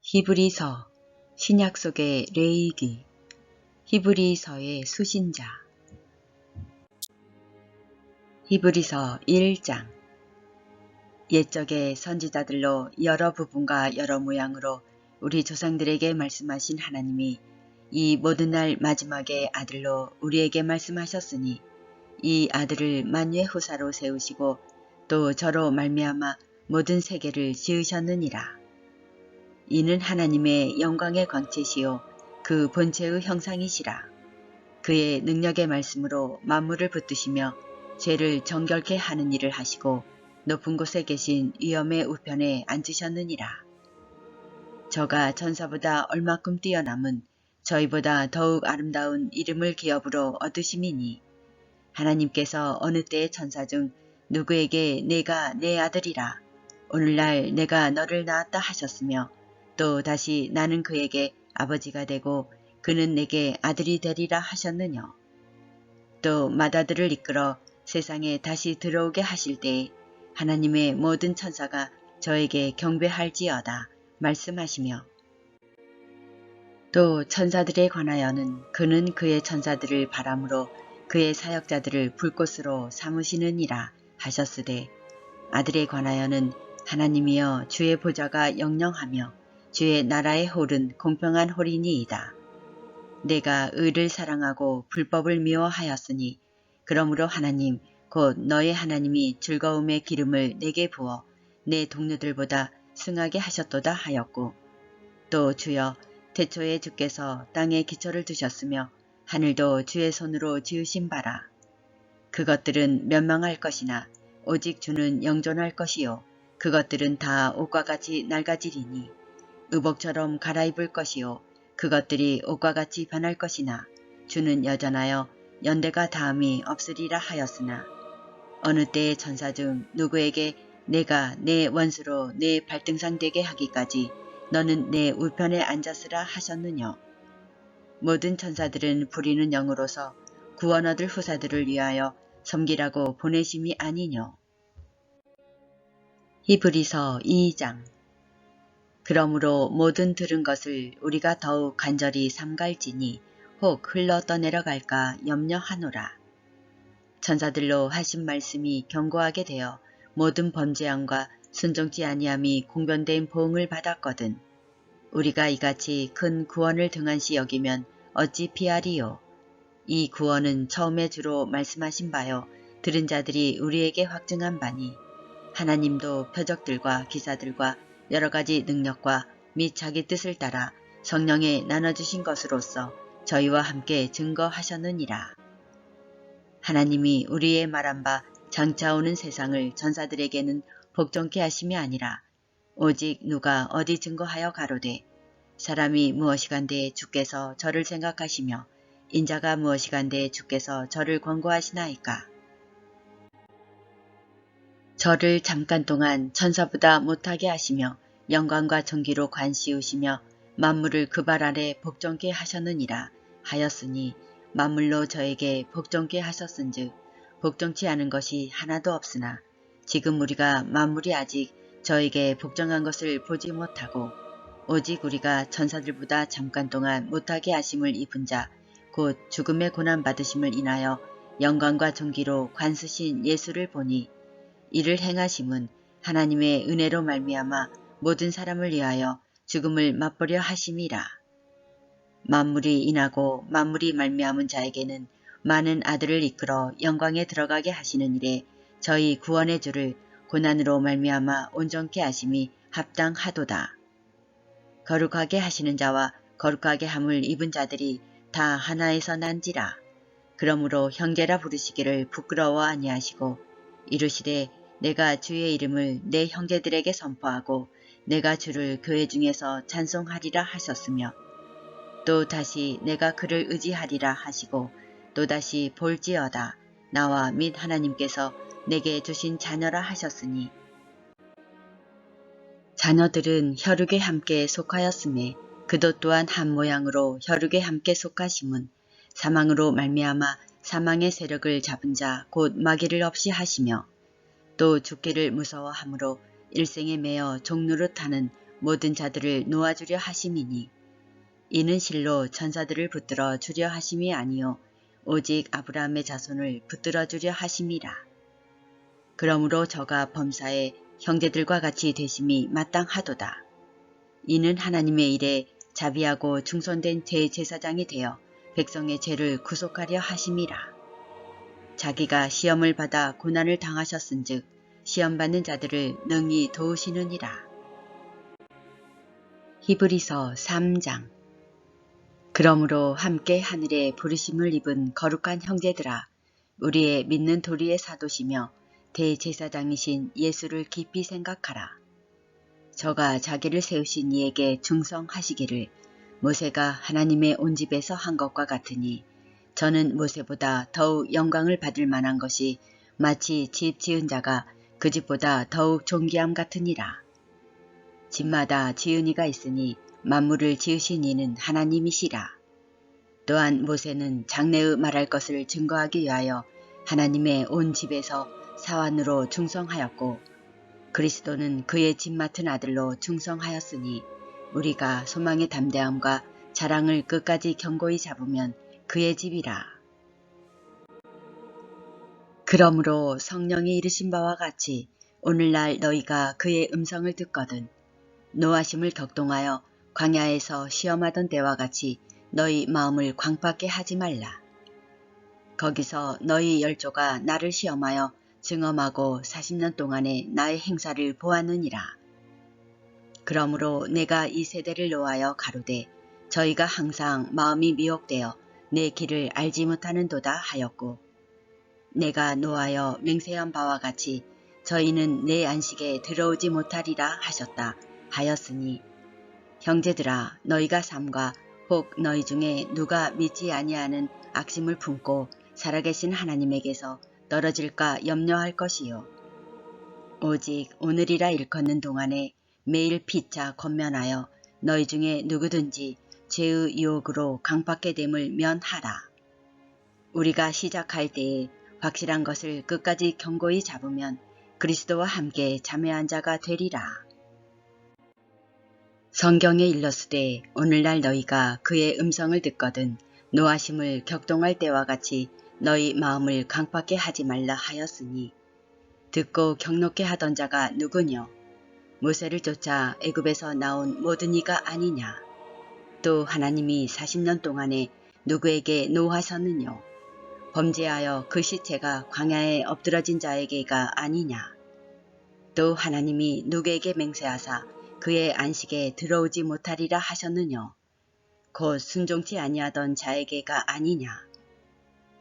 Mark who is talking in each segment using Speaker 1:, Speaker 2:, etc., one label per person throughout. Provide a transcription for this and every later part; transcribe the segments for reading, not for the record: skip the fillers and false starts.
Speaker 1: 히브리서, 신약 속의 레위기, 히브리서의 수신자. 히브리서 1장. 옛적의 선지자들로 여러 부분과 여러 모양으로 우리 조상들에게 말씀하신 하나님이 이 모든 날 마지막에 아들로 우리에게 말씀하셨으니 이 아들을 만유의 후사로 세우시고 또 저로 말미암아 모든 세계를 지으셨느니라. 이는 하나님의 영광의 광채시요 그 본체의 형상이시라. 그의 능력의 말씀으로 만물을 붙드시며 죄를 정결케 하는 일을 하시고 높은 곳에 계신 위엄의 우편에 앉으셨느니라. 저가 천사보다 얼마큼 뛰어남은 저희보다 더욱 아름다운 이름을 기업으로 얻으심이니 하나님께서 어느 때의 천사 중 누구에게 내가 내 아들이라 오늘날 내가 너를 낳았다 하셨으며 또 다시 나는 그에게 아버지가 되고 그는 내게 아들이 되리라 하셨느뇨. 또 맏아들을 이끌어 세상에 다시 들어오게 하실 때에 하나님의 모든 천사가 저에게 경배할지어다 말씀하시며 또 천사들에 관하여는 그는 그의 천사들을 바람으로 그의 사역자들을 불꽃으로 삼으시느니라 하셨으되 아들에 관하여는 하나님이여 주의 보좌가 영영하며 주의 나라의 홀은 공평한 홀이니이다. 내가 의를 사랑하고 불법을 미워하였으니 그러므로 하나님 곧 너의 하나님이 즐거움의 기름을 내게 부어 내 동료들보다 승하게 하셨도다 하였고 또 주여 태초에 주께서 땅에 기초를 두셨으며 하늘도 주의 손으로 지으신 바라. 그것들은 멸망할 것이나 오직 주는 영존할 것이요 그것들은 다 옷과 같이 낡아지리니 의복처럼 갈아입을 것이요 그것들이 옷과 같이 변할 것이나 주는 여전하여 연대가 다함이 없으리라 하였으나 어느 때의 천사 중 누구에게 내가 내 원수로 내 발등상 되게 하기까지 너는 내 우편에 앉았으라 하셨느뇨. 모든 천사들은 부리는 영으로서 구원 얻을 후사들을 위하여 섬기라고 보내심이 아니뇨. 히브리서 2장. 그러므로 모든 들은 것을 우리가 더욱 간절히 삼갈지니 혹 흘러 떠내려갈까 염려하노라. 천사들로 하신 말씀이 견고하게 되어 모든 범죄함과 순종치 아니함이 공변된 보응을 받았거든. 우리가 이같이 큰 구원을 등한시 여기면 어찌 피하리요. 이 구원은 처음에 주로 말씀하신 바요 들은 자들이 우리에게 확증한 바니 하나님도 표적들과 기사들과 여러 가지 능력과 및 자기 뜻을 따라 성령에 나눠주신 것으로서 저희와 함께 증거하셨느니라. 하나님이 우리의 말한 바 장차 오는 세상을 전사들에게는 복종케 하심이 아니라 오직 누가 어디 증거하여 가로되 사람이 무엇이간데 주께서 저를 생각하시며 인자가 무엇이간데 주께서 저를 권고하시나이까. 저를 잠깐 동안 천사보다 못하게 하시며 영광과 존귀로 관시우시며 만물을 그 발 아래 복종케 하셨느니라 하였으니 만물로 저에게 복종케 하셨은즉 복종치 않은 것이 하나도 없으나 지금 우리가 만물이 아직 저에게 복종한 것을 보지 못하고 오직 우리가 천사들보다 잠깐 동안 못하게 하심을 입은 자 곧 죽음의 고난 받으심을 인하여 영광과 존귀로 관쓰신 예수를 보니 이를 행하심은 하나님의 은혜로 말미암아 모든 사람을 위하여 죽음을 맛보려 하심이라. 만물이 인하고 만물이 말미암은 자에게는 많은 아들을 이끌어 영광에 들어가게 하시는 일에 저희 구원의 주를 고난으로 말미암아 온전케 하심이 합당하도다. 거룩하게 하시는 자와 거룩하게 함을 입은 자들이 다 하나에서 난지라. 그러므로 형제라 부르시기를 부끄러워 아니하시고 이르시되 내가 주의 이름을 내 형제들에게 선포하고 내가 주를 교회 중에서 찬송하리라 하셨으며 또 다시 내가 그를 의지하리라 하시고 또다시 볼지어다 나와 및 하나님께서 내게 주신 자녀라 하셨으니 자녀들은 혈육에 함께 속하였음에 그도 또한 한 모양으로 혈육에 함께 속하심은 사망으로 말미암아 사망의 세력을 잡은 자 곧 마귀를 없이 하시며 또 죽기를 무서워함으로 일생에 매어 종노릇하는 모든 자들을 놓아주려 하심이니 이는 실로 천사들을 붙들어 주려 하심이 아니요 오직 아브라함의 자손을 붙들어 주려 하심이라. 그러므로 저가 범사에 형제들과 같이 되심이 마땅하도다. 이는 하나님의 일에 자비하고 충성된 대제사장이 되어 백성의 죄를 구속하려 하심이라. 자기가 시험을 받아 고난을 당하셨은즉 시험받는 자들을 능히 도우시느니라. 히브리서 3장. 그러므로 함께 하늘에 부르심을 입은 거룩한 형제들아, 우리의 믿는 도리의 사도시며 대제사장이신 예수를 깊이 생각하라. 저가 자기를 세우신 이에게 충성하시기를 모세가 하나님의 온 집에서 한 것과 같으니 저는 모세보다 더욱 영광을 받을 만한 것이 마치 집 지은 자가 그 집보다 더욱 존귀함 같으니라. 집마다 지은 이가 있으니 만물을 지으신 이는 하나님이시라. 또한 모세는 장래의 말할 것을 증거하기 위하여 하나님의 온 집에서 사환으로 충성하였고 그리스도는 그의 집 맡은 아들로 충성하였으니 우리가 소망의 담대함과 자랑을 끝까지 견고히 잡으면 그의 집이라. 그러므로 성령이 이르신 바와 같이 오늘날 너희가 그의 음성을 듣거든 노하심을 격동하여 광야에서 시험하던 때와 같이 너희 마음을 광받게 하지 말라. 거기서 너희 열조가 나를 시험하여 증언하고 40년 동안에 나의 행사를 보았느니라. 그러므로 내가 이 세대를 노하여 가로되 저희가 항상 마음이 미혹되어 내 길을 알지 못하는도다 하였고 내가 노하여 맹세한 바와 같이 저희는 내 안식에 들어오지 못하리라 하셨다 하였으니 형제들아 너희가 삼가 혹 너희 중에 누가 믿지 아니하는 악심을 품고 살아계신 하나님에게서 떨어질까 염려할 것이요. 오직 오늘이라 일컫는 동안에 매일 피차 권면하여 너희 중에 누구든지 죄의 유혹으로 강팍게 됨을 면하라. 우리가 시작할 때에 확실한 것을 끝까지 견고히 잡으면 그리스도와 함께 참여한 자가 되리라. 성경에 일렀으되 오늘날 너희가 그의 음성을 듣거든 노하심을 격동할 때와 같이 너희 마음을 강팍게 하지 말라 하였으니 듣고 격노케 하던 자가 누구뇨? 모세를 쫓아 애굽에서 나온 모든 이가 아니냐? 또 하나님이 40년 동안에 누구에게 노하셨느뇨? 범죄하여 그 시체가 광야에 엎드러진 자에게가 아니냐? 또 하나님이 누구에게 맹세하사 그의 안식에 들어오지 못하리라 하셨느뇨? 곧 순종치 아니하던 자에게가 아니냐?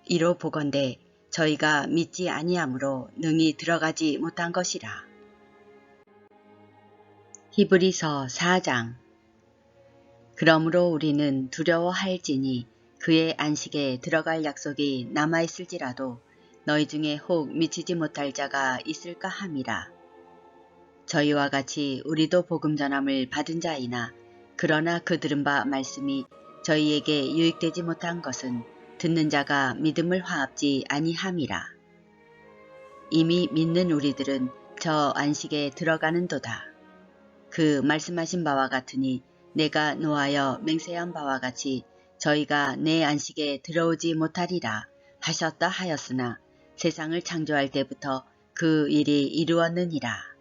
Speaker 1: 이로 보건대 저희가 믿지 아니하므로 능히 들어가지 못한 것이라. 히브리서 4장. 그러므로 우리는 두려워할지니 그의 안식에 들어갈 약속이 남아있을지라도 너희 중에 혹 미치지 못할 자가 있을까 함이라. 저희와 같이 우리도 복음 전함을 받은 자이나 그러나 그 들은 바 말씀이 저희에게 유익되지 못한 것은 듣는 자가 믿음을 화합지 아니함이라. 이미 믿는 우리들은 저 안식에 들어가는도다. 그 말씀하신 바와 같으니 내가 노하여 맹세한 바와 같이 저희가 내 안식에 들어오지 못하리라 하셨다 하였으나 세상을 창조할 때부터 그 일이 이루었느니라.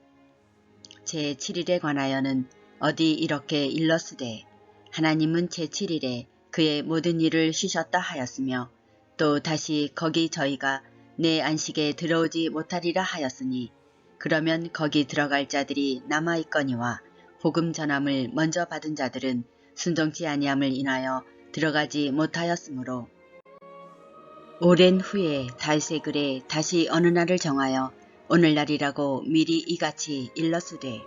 Speaker 1: 제7일에 관하여는 어디 이렇게 일렀으되 하나님은 제7일에 그의 모든 일을 쉬셨다 하였으며 또 다시 거기 저희가 내 안식에 들어오지 못하리라 하였으니 그러면 거기 들어갈 자들이 남아있거니와 복음 전함을 먼저 받은 자들은 순종치 아니함을 인하여 들어가지 못하였으므로 오랜 후에 달색을에 다시 어느 날을 정하여 오늘날이라고 미리 이같이 일렀으되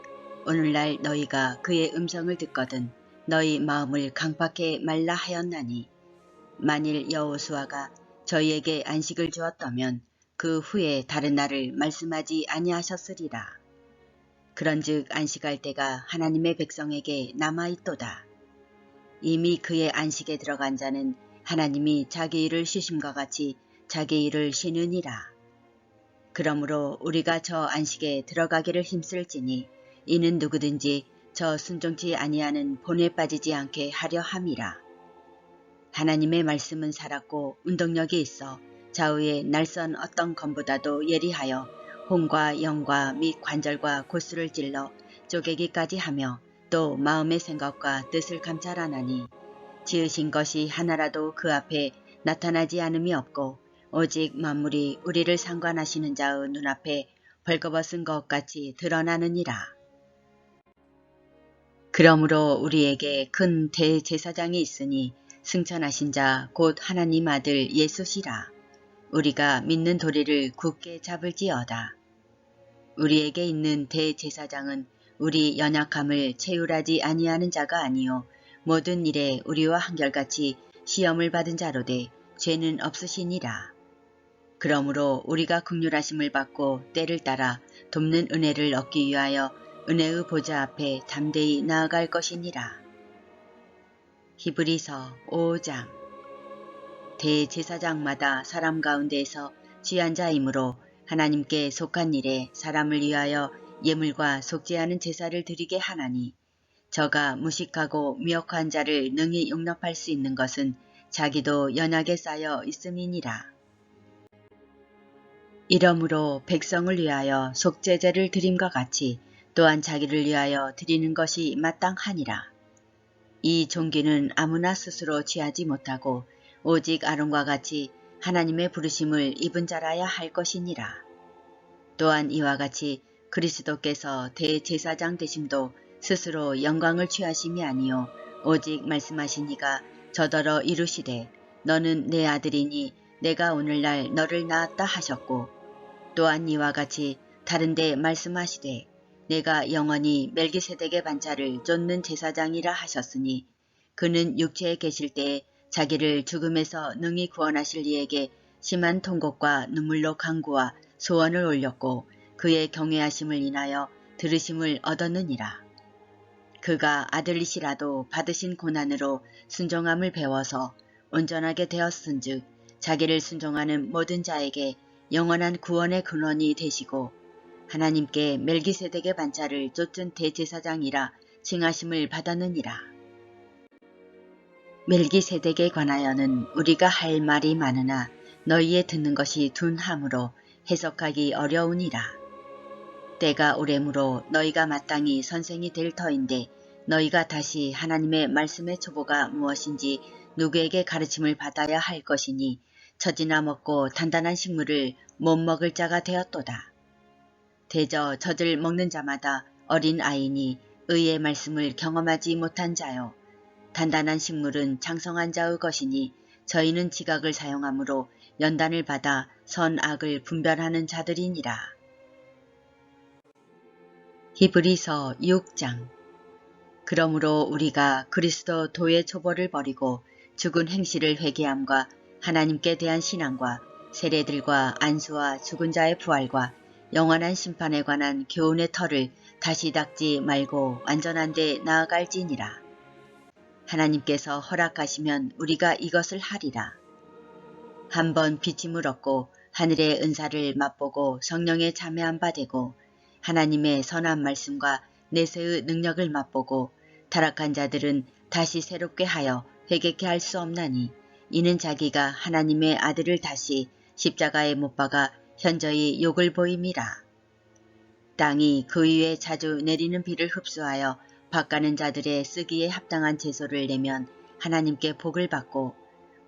Speaker 1: 오늘날 너희가 그의 음성을 듣거든 너희 마음을 강팍해 말라 하였나니 만일 여호수아가 저희에게 안식을 주었다면 그 후에 다른 날을 말씀하지 아니하셨으리라. 그런즉 안식할 때가 하나님의 백성에게 남아있도다. 이미 그의 안식에 들어간 자는 하나님이 자기 일을 쉬심과 같이 자기 일을 쉬느니라. 그러므로 우리가 저 안식에 들어가기를 힘쓸지니 이는 누구든지 저 순종치 아니하는 본에 빠지지 않게 하려 함이라. 하나님의 말씀은 살았고 운동력이 있어 좌우의 날선 어떤 검보다도 예리하여 혼과 영과 및 관절과 골수를 찔러 쪼개기까지 하며 또 마음의 생각과 뜻을 감찰하나니 지으신 것이 하나라도 그 앞에 나타나지 않음이 없고 오직 만물이 우리를 상관하시는 자의 눈앞에 벌거벗은 것 같이 드러나느니라. 그러므로 우리에게 큰 대제사장이 있으니 승천하신 자 곧 하나님 아들 예수시라. 우리가 믿는 도리를 굳게 잡을지어다. 우리에게 있는 대제사장은 우리 연약함을 체휼하지 아니하는 자가 아니요 모든 일에 우리와 한결같이 시험을 받은 자로되 죄는 없으시니라. 그러므로 우리가 긍휼하심을 받고 때를 따라 돕는 은혜를 얻기 위하여 은혜의 보좌 앞에 담대히 나아갈 것이니라. 히브리서 5장. 대제사장마다 사람 가운데에서 취한 자이므로 하나님께 속한 일에 사람을 위하여 예물과 속죄하는 제사를 드리게 하나니 저가 무식하고 미혹한 자를 능히 용납할 수 있는 것은 자기도 연약에 쌓여 있음이니라. 이러므로 백성을 위하여 속죄제를 드림과 같이 또한 자기를 위하여 드리는 것이 마땅하니라. 이 종기는 아무나 스스로 취하지 못하고 오직 아론과 같이 하나님의 부르심을 입은 자라야 할 것이니라. 또한 이와 같이 그리스도께서 대제사장 되심도 스스로 영광을 취하심이 아니요 오직 말씀하시니가 저더러 이루시되 너는 내 아들이니 내가 오늘날 너를 낳았다 하셨고 또한 이와 같이 다른데 말씀하시되 내가 영원히 멜기세덱의 반차를 쫓는 제사장이라 하셨으니 그는 육체에 계실 때에 자기를 죽음에서 능히 구원하실 이에게 심한 통곡과 눈물로 간구와 소원을 올렸고 그의 경외하심을 인하여 들으심을 얻었느니라. 그가 아들이시라도 받으신 고난으로 순종함을 배워서 온전하게 되었은즉 자기를 순종하는 모든 자에게 영원한 구원의 근원이 되시고 하나님께 멜기세덱의 반차를 쫓은 대제사장이라 칭하심을 받았느니라. 멜기세덱에 관하여는 우리가 할 말이 많으나 너희의 듣는 것이 둔하므로 해석하기 어려우니라. 때가 오래므로 너희가 마땅히 선생이 될 터인데 너희가 다시 하나님의 말씀의 초보가 무엇인지 누구에게 가르침을 받아야 할 것이니 젖이나 먹고 단단한 식물을 못 먹을 자가 되었도다. 대저 젖을 먹는 자마다 어린 아이니 의의 말씀을 경험하지 못한 자요. 단단한 식물은 장성한 자의 것이니 저희는 지각을 사용함으로 연단을 받아 선악을 분별하는 자들이니라. 히브리서 6장. 그러므로 우리가 그리스도 도의 초보를 버리고 죽은 행실을 회개함과 하나님께 대한 신앙과 세례들과 안수와 죽은 자의 부활과 영원한 심판에 관한 교훈의 털을 다시 닦지 말고 완전한 데 나아갈지니라. 하나님께서 허락하시면 우리가 이것을 하리라. 한번 비침을 얻고 하늘의 은사를 맛보고 성령에 참여한 바 되고 하나님의 선한 말씀과 내세의 능력을 맛보고 타락한 자들은 다시 새롭게 하여 회개케 할 수 없나니 이는 자기가 하나님의 아들을 다시 십자가에 못 박아 현저히 욕을 보임이라. 땅이 그 위에 자주 내리는 비를 흡수하여 밭가는 자들의 쓰기에 합당한 제소를 내면 하나님께 복을 받고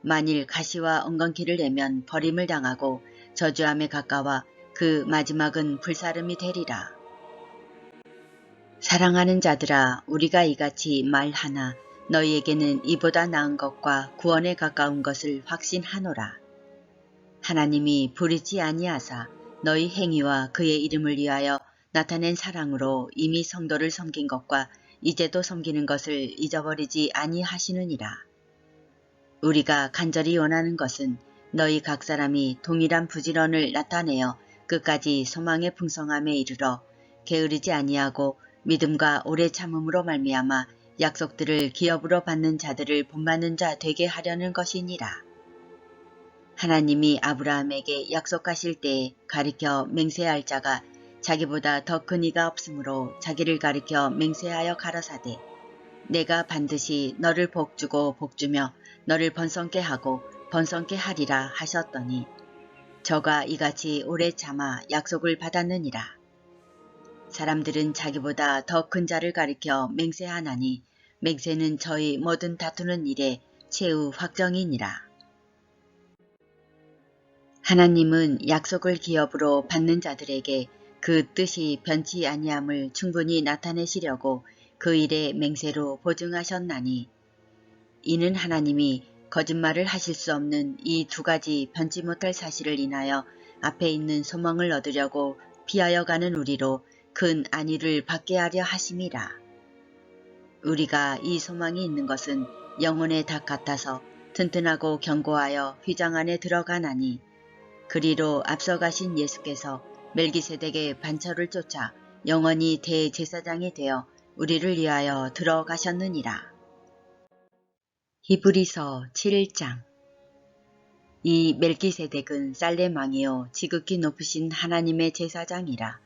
Speaker 1: 만일 가시와 엉겅퀴를 내면 버림을 당하고 저주함에 가까워 그 마지막은 불사름이 되리라. 사랑하는 자들아 우리가 이같이 말하나 너희에게는 이보다 나은 것과 구원에 가까운 것을 확신하노라. 하나님이 부르지 아니하사 너희 행위와 그의 이름을 위하여 나타낸 사랑으로 이미 성도를 섬긴 것과 이제도 섬기는 것을 잊어버리지 아니하시느니라. 우리가 간절히 원하는 것은 너희 각 사람이 동일한 부지런을 나타내어 끝까지 소망의 풍성함에 이르러 게으르지 아니하고 믿음과 오래 참음으로 말미암아 약속들을 기업으로 받는 자들을 본받는 자 되게 하려는 것이니라. 하나님이 아브라함에게 약속하실 때에 가리켜 맹세할 자가 자기보다 더 큰 이가 없으므로 자기를 가리켜 맹세하여 가라사대 내가 반드시 너를 복주고 복주며 너를 번성케 하고 번성케 하리라 하셨더니 저가 이같이 오래 참아 약속을 받았느니라. 사람들은 자기보다 더 큰 자를 가리켜 맹세하나니 맹세는 저희 모든 다투는 일에 최후 확정이니라. 하나님은 약속을 기업으로 받는 자들에게 그 뜻이 변치 아니함을 충분히 나타내시려고 그 일에 맹세로 보증하셨나니 이는 하나님이 거짓말을 하실 수 없는 이 두 가지 변치 못할 사실을 인하여 앞에 있는 소망을 얻으려고 피하여 가는 우리로 큰 안위를 받게 하려 하심이라. 우리가 이 소망이 있는 것은 영혼의 닭 같아서 튼튼하고 견고하여 휘장 안에 들어가나니 그리로 앞서가신 예수께서 멜기세덱의 반처를 쫓아 영원히 대제사장이 되어 우리를 위하여 들어가셨느니라. 히브리서 7장. 이 멜기세덱은 살렘 왕이요 지극히 높으신 하나님의 제사장이라.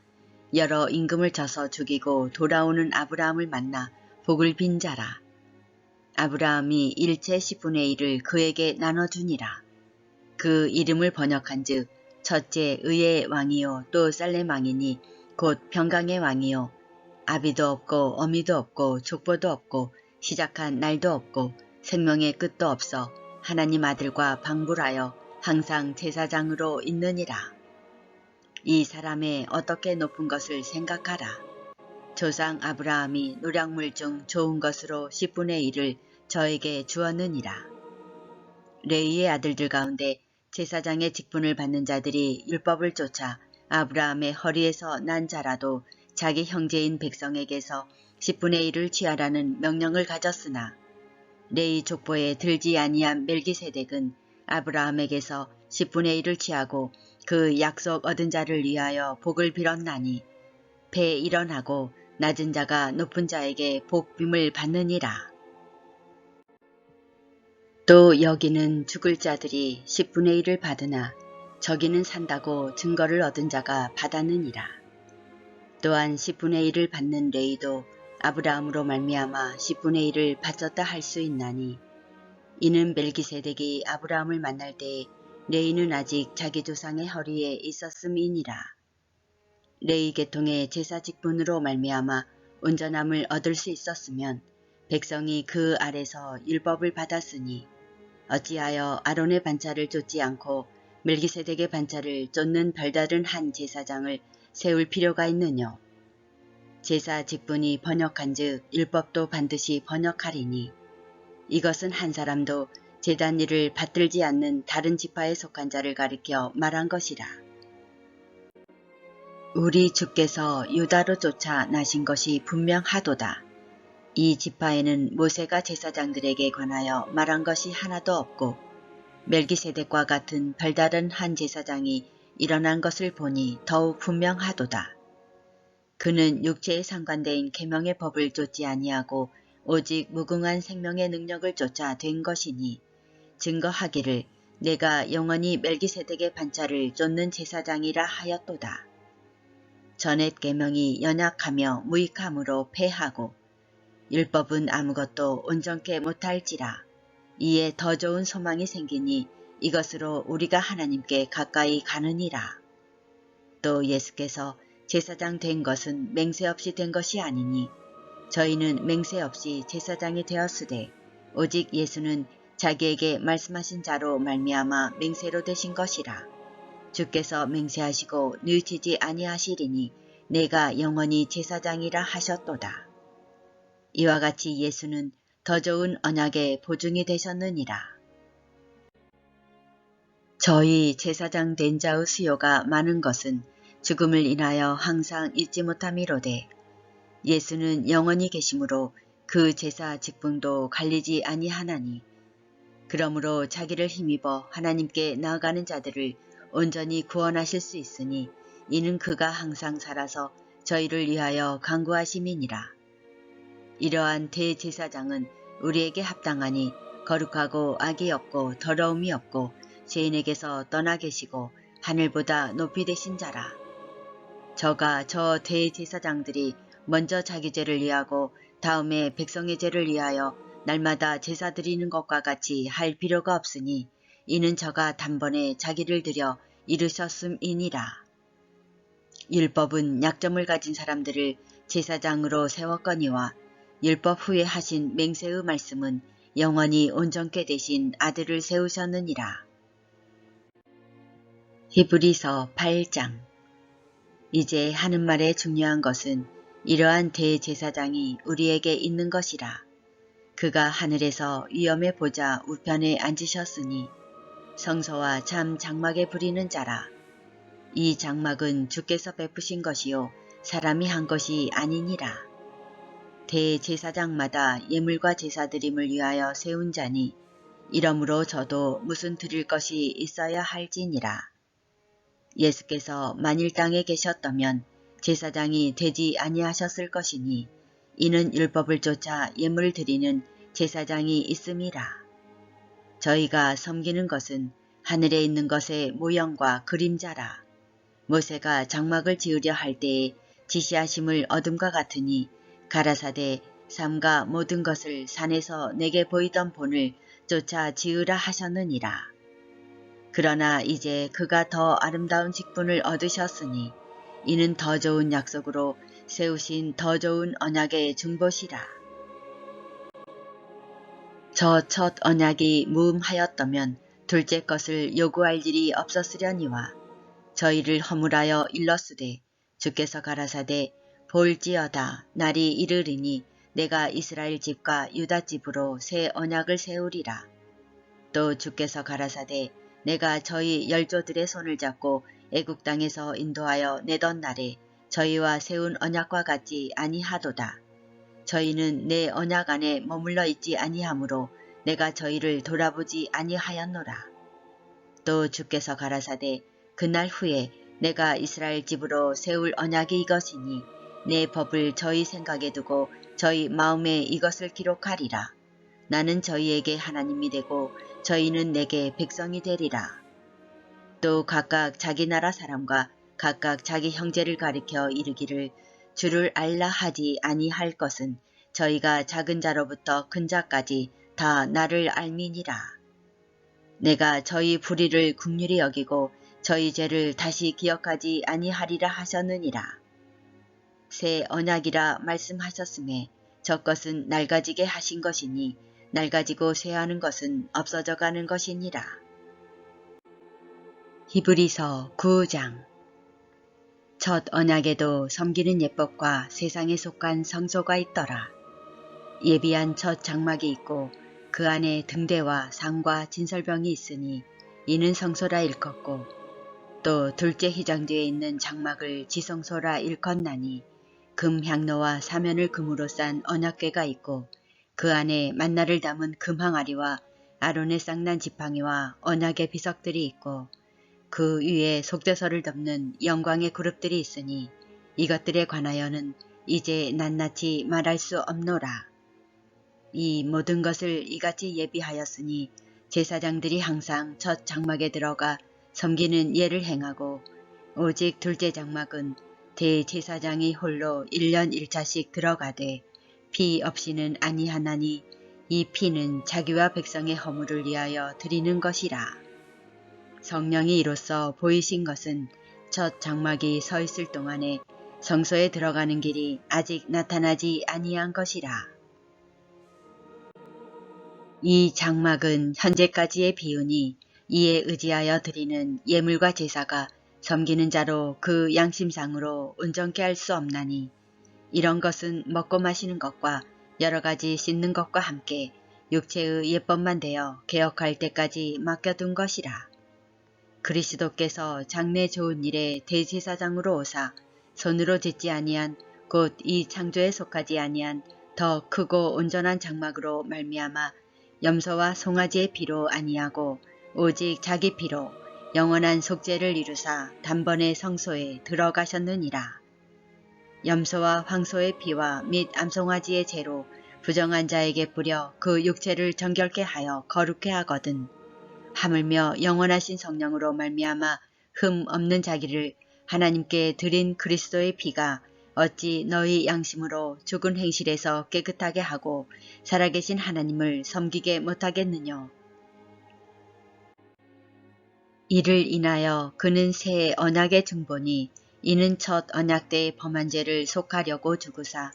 Speaker 1: 여러 임금을 져서 죽이고 돌아오는 아브라함을 만나 복을 빈 자라. 아브라함이 일체 10분의 1을 그에게 나눠주니라. 그 이름을 번역한즉 첫째 의의 왕이요 또 살렘 왕이니 곧 평강의 왕이요 아비도 없고 어미도 없고 족보도 없고 시작한 날도 없고 생명의 끝도 없어 하나님 아들과 방불하여 항상 제사장으로 있느니라. 이 사람의 어떻게 높은 것을 생각하라. 조상 아브라함이 노략물 중 좋은 것으로 10분의 1을 저에게 주었느니라. 레위의 아들들 가운데 제사장의 직분을 받는 자들이 율법을 쫓아 아브라함의 허리에서 난 자라도 자기 형제인 백성에게서 10분의 1을 취하라는 명령을 가졌으나 레위 족보에 들지 아니한 멜기세덱은 아브라함에게서 10분의 1을 취하고 그 약속 얻은 자를 위하여 복을 빌었나니 배 일어나고 낮은 자가 높은 자에게 복빔을 받느니라. 또 여기는 죽을 자들이 10분의 1을 받으나 저기는 산다고 증거를 얻은 자가 받았느니라. 또한 10분의 1을 받는 레위도 아브라함으로 말미암아 10분의 1을 바쳤다 할 수 있나니 이는 멜기세덱이 아브라함을 만날 때에 레위는 아직 자기 조상의 허리에 있었음이니라. 레위 계통의 제사 직분으로 말미암아 온전함을 얻을 수 있었으면 백성이 그 아래서 율법을 받았으니 어찌하여 아론의 반차를 쫓지 않고 멜기세덱의 반차를 쫓는 별다른 한 제사장을 세울 필요가 있느뇨. 제사 직분이 번역한즉 율법도 반드시 번역하리니 이것은 한 사람도 제단 일을 받들지 않는 다른 지파에 속한 자를 가리켜 말한 것이라. 우리 주께서 유다로 쫓아 나신 것이 분명하도다. 이 지파에는 모세가 제사장들에게 관하여 말한 것이 하나도 없고 멜기세덱과 같은 별다른 한 제사장이 일어난 것을 보니 더욱 분명하도다. 그는 육체에 상관된 계명의 법을 쫓지 아니하고 오직 무궁한 생명의 능력을 쫓아 된 것이니 증거하기를 내가 영원히 멜기세덱의 반차를 쫓는 제사장이라 하였도다. 전옛 계명이 연약하며 무익함으로 패하고 율법은 아무것도 온전케 못할지라. 이에 더 좋은 소망이 생기니 이것으로 우리가 하나님께 가까이 가느니라. 또 예수께서 제사장 된 것은 맹세 없이 된 것이 아니니 저희는 맹세 없이 제사장이 되었으되 오직 예수는 자기에게 말씀하신 자로 말미암아 맹세로 되신 것이라. 주께서 맹세하시고 뉘우치지 아니하시리니 내가 영원히 제사장이라 하셨도다. 이와 같이 예수는 더 좋은 언약의 보증이 되셨느니라. 저희 제사장 된 자의 수요가 많은 것은 죽음을 인하여 항상 잊지 못함이로되 예수는 영원히 계심으로 그 제사 직분도 갈리지 아니하나니 그러므로 자기를 힘입어 하나님께 나아가는 자들을 온전히 구원하실 수 있으니 이는 그가 항상 살아서 저희를 위하여 간구하심이니라. 이러한 대제사장은 우리에게 합당하니 거룩하고 악이 없고 더러움이 없고 죄인에게서 떠나 계시고 하늘보다 높이 되신 자라. 저가 저 대제사장들이 먼저 자기 죄를 위하고 다음에 백성의 죄를 위하여 날마다 제사 드리는 것과 같이 할 필요가 없으니 이는 저가 단번에 자기를 들여 이르셨음이니라. 율법은 약점을 가진 사람들을 제사장으로 세웠거니와 율법 후에 하신 맹세의 말씀은 영원히 온전케 되신 아들을 세우셨느니라. 히브리서 8장. 이제 하는 말의 중요한 것은 이러한 대제사장이 우리에게 있는 것이라. 그가 하늘에서 위엄의 보좌 우편에 앉으셨으니 성소와 참 장막에 부리는 자라. 이 장막은 주께서 베푸신 것이요 사람이 한 것이 아니니라. 대제사장마다 예물과 제사드림을 위하여 세운 자니 이러므로 저도 무슨 드릴 것이 있어야 할지니라. 예수께서 만일 땅에 계셨다면 제사장이 되지 아니하셨을 것이니 이는 율법을 쫓아 예물을 드리는 제사장이 있음이라. 저희가 섬기는 것은 하늘에 있는 것의 모형과 그림자라. 모세가 장막을 지으려 할 때에 지시하심을 얻음과 같으니 가라사대 삼가 모든 것을 산에서 내게 보이던 본을 쫓아 지으라 하셨느니라. 그러나 이제 그가 더 아름다운 직분을 얻으셨으니 이는 더 좋은 약속으로 세우신 더 좋은 언약의 중보시라. 저 첫 언약이 무음하였다면 둘째 것을 요구할 일이 없었으려니와 저희를 허물하여 일렀으되 주께서 가라사대 볼지어다 날이 이르리니 내가 이스라엘 집과 유다 집으로 새 언약을 세우리라. 또 주께서 가라사대 내가 저희 열조들의 손을 잡고 애국 땅에서 인도하여 내던 날에 저희와 세운 언약과 같지 아니하도다. 저희는 내 언약 안에 머물러 있지 아니하므로 내가 저희를 돌아보지 아니하였노라. 또 주께서 가라사대 그날 후에 내가 이스라엘 집으로 세울 언약이 이것이니 내 법을 저희 생각에 두고 저희 마음에 이것을 기록하리라. 나는 저희에게 하나님이 되고 저희는 내게 백성이 되리라. 또 각각 자기 나라 사람과 각각 자기 형제를 가리켜 이르기를 주를 알라 하지 아니할 것은 저희가 작은 자로부터 큰 자까지 다 나를 알미니라. 내가 저희 불의를 긍휼히 여기고 저희 죄를 다시 기억하지 아니하리라 하셨느니라. 새 언약이라 말씀하셨음에 저 것은 낡아지게 하신 것이니 낡아지고 쇠하는 것은 없어져 가는 것이니라. 히브리서 9장. 첫 언약에도 섬기는 예법과 세상에 속한 성소가 있더라. 예비한 첫 장막이 있고 그 안에 등대와 상과 진설병이 있으니 이는 성소라 일컫고 또 둘째 휘장뒤에 있는 장막을 지성소라 일컫나니 금 향로와 사면을 금으로 싼 언약궤가 있고 그 안에 만나를 담은 금항아리와 아론의 쌍난 지팡이와 언약의 비석들이 있고 그 위에 속죄서를 덮는 영광의 그룹들이 있으니 이것들에 관하여는 이제 낱낱이 말할 수 없노라. 이 모든 것을 이같이 예비하였으니 제사장들이 항상 첫 장막에 들어가 섬기는 예를 행하고 오직 둘째 장막은 대제사장이 홀로 1년 1차씩 들어가되 피 없이는 아니하나니 이 피는 자기와 백성의 허물을 위하여 드리는 것이라. 성령이 이로써 보이신 것은 첫 장막이 서 있을 동안에 성소에 들어가는 길이 아직 나타나지 아니한 것이라. 이 장막은 현재까지의 비유니 이에 의지하여 드리는 예물과 제사가 섬기는 자로 그 양심상으로 온전케 할 수 없나니 이런 것은 먹고 마시는 것과 여러 가지 씻는 것과 함께 육체의 예법만 되어 개혁할 때까지 맡겨둔 것이라. 그리스도께서 장래 좋은 일에 대제사장으로 오사 손으로 짓지 아니한 곧 이 창조에 속하지 아니한 더 크고 온전한 장막으로 말미암아 염소와 송아지의 피로 아니하고 오직 자기 피로 영원한 속죄를 이루사 단번에 성소에 들어가셨느니라. 염소와 황소의 피와 및 암송아지의 죄로 부정한 자에게 뿌려 그 육체를 정결케 하여 거룩케 하거든 하물며 영원하신 성령으로 말미암아 흠 없는 자기를 하나님께 드린 그리스도의 피가 어찌 너희 양심으로 죽은 행실에서 깨끗하게 하고 살아계신 하나님을 섬기게 못하겠느냐. 이를 인하여 그는 새 언약의 증보니 이는 첫 언약 때의 범한 죄를 속하려고 주구사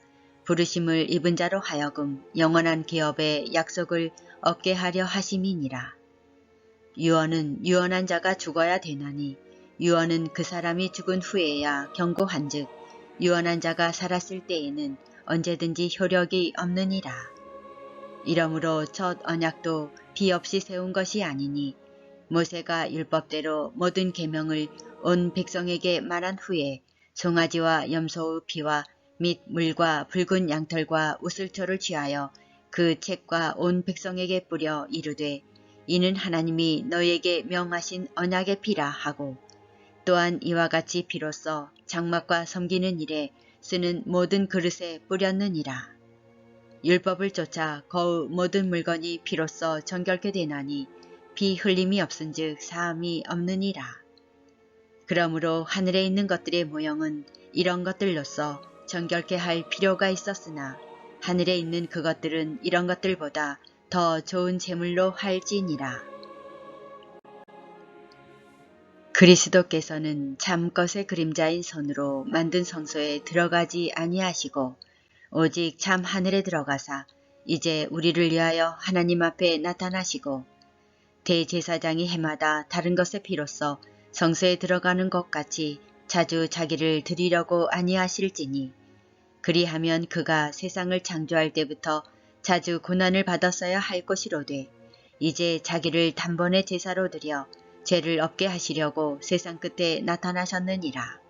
Speaker 1: 부르심을 입은 자로 하여금 영원한 기업의 약속을 얻게 하려 하심이니라. 유언은 유언한 자가 죽어야 되나니 유언은 그 사람이 죽은 후에야 경고한즉 유언한 자가 살았을 때에는 언제든지 효력이 없느니라. 이러므로 첫 언약도 비 없이 세운 것이 아니니 모세가 율법대로 모든 계명을 온 백성에게 말한 후에 송아지와 염소의 피와 및 물과 붉은 양털과 우슬초를 취하여 그 책과 온 백성에게 뿌려 이르되 이는 하나님이 너에게 명하신 언약의 피라 하고 또한 이와 같이 피로써 장막과 섬기는 일에 쓰는 모든 그릇에 뿌렸느니라. 율법을 쫓아 거의 모든 물건이 피로써 정결케 되나니 피 흘림이 없은즉 사함이 없느니라. 그러므로 하늘에 있는 것들의 모형은 이런 것들로서 정결케 할 필요가 있었으나 하늘에 있는 그것들은 이런 것들보다 더 좋은 제물로 할지니라. 그리스도께서는 참 것의 그림자인 손으로 만든 성소에 들어가지 아니하시고 오직 참 하늘에 들어가사 이제 우리를 위하여 하나님 앞에 나타나시고 대제사장이 해마다 다른 것의 피로써 성소에 들어가는 것 같이 자주 자기를 드리려고 아니하실지니 그리하면 그가 세상을 창조할 때부터 자주 고난을 받았어야 할 것이로되 이제 자기를 단번에 제사로 드려 죄를 없게 하시려고 세상 끝에 나타나셨느니라.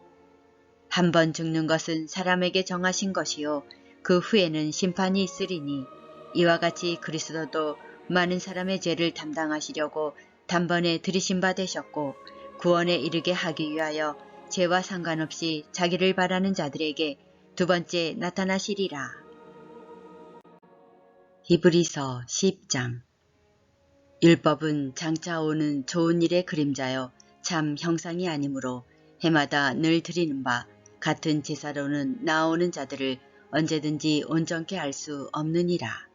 Speaker 1: 한 번 죽는 것은 사람에게 정하신 것이요 그 후에는 심판이 있으리니 이와 같이 그리스도도 많은 사람의 죄를 담당하시려고 단번에 들이신 바 되셨고 구원에 이르게 하기 위하여 죄와 상관없이 자기를 바라는 자들에게 두 번째 나타나시리라. 히브리서 10장. 율법은 장차 오는 좋은 일의 그림자요 참 형상이 아니므로 해마다 늘 드리는 바 같은 제사로는 나오는 자들을 언제든지 온전케 할 수 없느니라.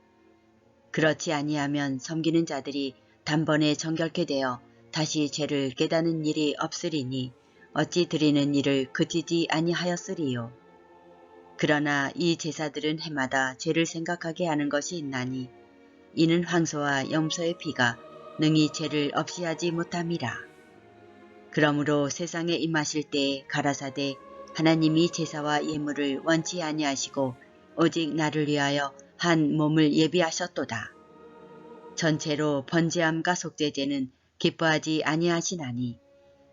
Speaker 1: 그렇지 아니하면 섬기는 자들이 단번에 정결케 되어 다시 죄를 깨닫는 일이 없으리니 어찌 드리는 일을 그치지 아니하였으리요. 그러나 이 제사들은 해마다 죄를 생각하게 하는 것이 있나니 이는 황소와 염소의 피가 능히 죄를 없이 하지 못함이라. 그러므로 세상에 임하실 때에 가라사대 하나님이 제사와 예물을 원치 아니하시고 오직 나를 위하여 한 몸을 예비하셨도다. 전체로 번제함과 속죄제는 기뻐하지 아니하시나니